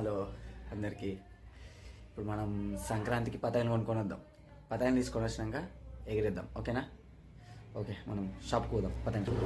Hello అందరికీ. ఇప్పుడు మనం సంక్రాంతికి పతాయిలు కొనుక్కొని వద్దాం. పతాయిలు తీసుకొని వచ్చినాక ఎగిరేద్దాం, ఓకేనా? ఓకే, మనం షాప్కి పోదాం పతంగి.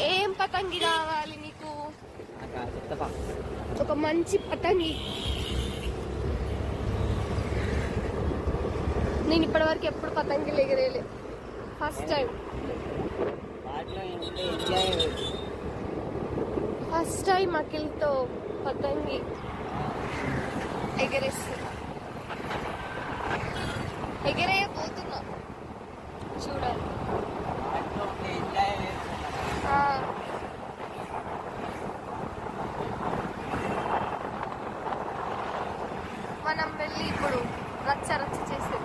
ఏం పతంగి కావాలి నీకు? ఒక మంచి పతంగి. నేను ఇప్పటివరకు ఎప్పుడు పతంగిలు ఎగిరేయలే, ఫస్ట్ టైం అఖిల్తో పతంగి ఎగిరేయబోతున్నా, చూడాలి. మనం వెళ్ళి ఇప్పుడు రచ్చ చేసేది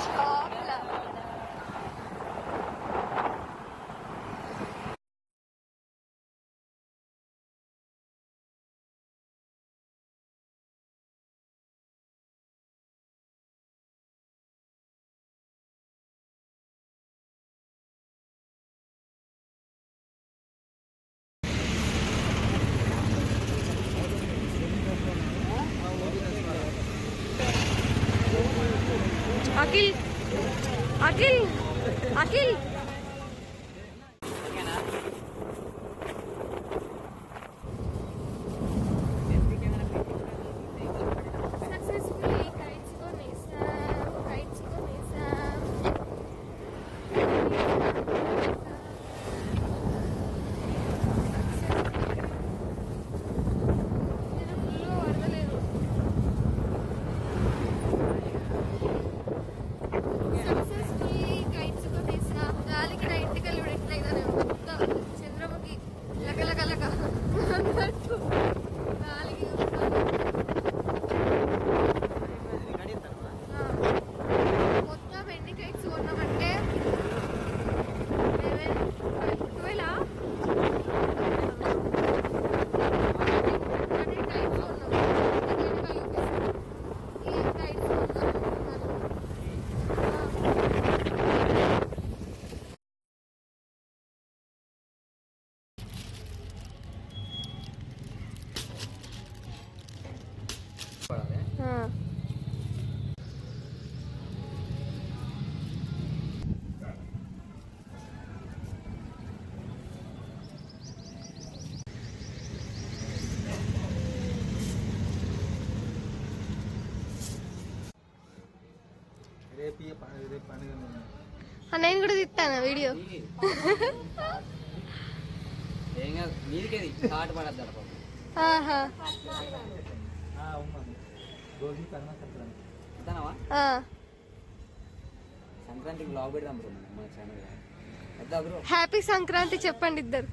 షాప్లా. అఖిల్ అఖిల్ అఖిల్ నేను కూడా తిట్టాను వీడియో. హ్యాపీ సంక్రాంతి చెప్పండి ఇద్దరు.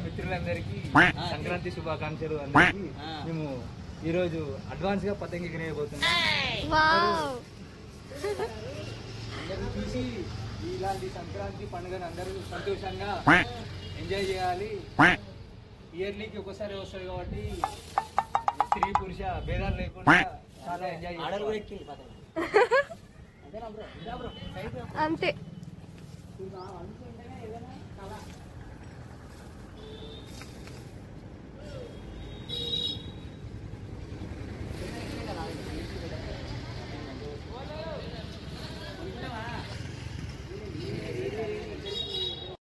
మిత్రులందరికీ సంక్రాంతి శుభాకాంక్షలు. అందరికీ మేము ఈరోజు అడ్వాన్స్ గా పతంగి ఎగిరేయబోతున్నాం. చూసి ఇలాంటి సంక్రాంతి పండుగను అందరూ సంతోషంగా ఎంజాయ్ చేయాలి. ఇయర్లీకి ఒకసారి వస్తుంది కాబట్టి స్త్రీ పురుష భేదాలు లేకుండా చాలా ఎంజాయ్ చేయాలి. అంతే.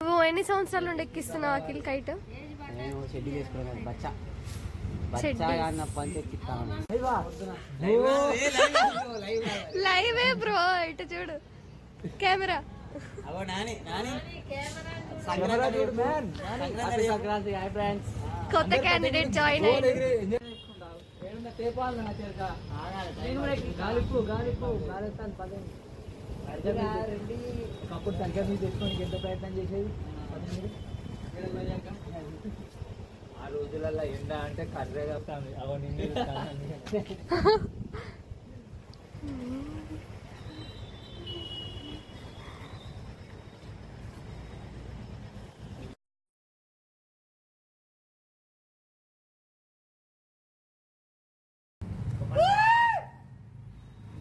నువ్వు ఎన్ని సంవత్సరాల నుండి ఎక్కిస్తున్నావు అఖిల్ కైట్? లైవే బ్రో, ఇటు చూడు కెమెరా. కొత్త క్యాండిడేట్ జాయిన్ అయ్యింది. ఒకప్పుడు సంక్రాంతి తెచ్చుకోనికి ఎంత ప్రయత్నం చేసేది. ఆ రోజులలో ఎండ అంటే కర్రే అవన్నీ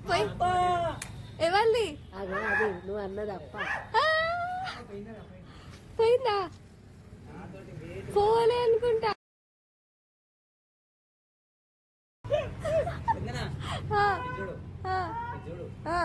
పోయి ఎవరిది అదే అది నువ్వు అన్నది అప్ప పోయిందా పోలే అనుకుంటా ఆ, ఆ, ఆ.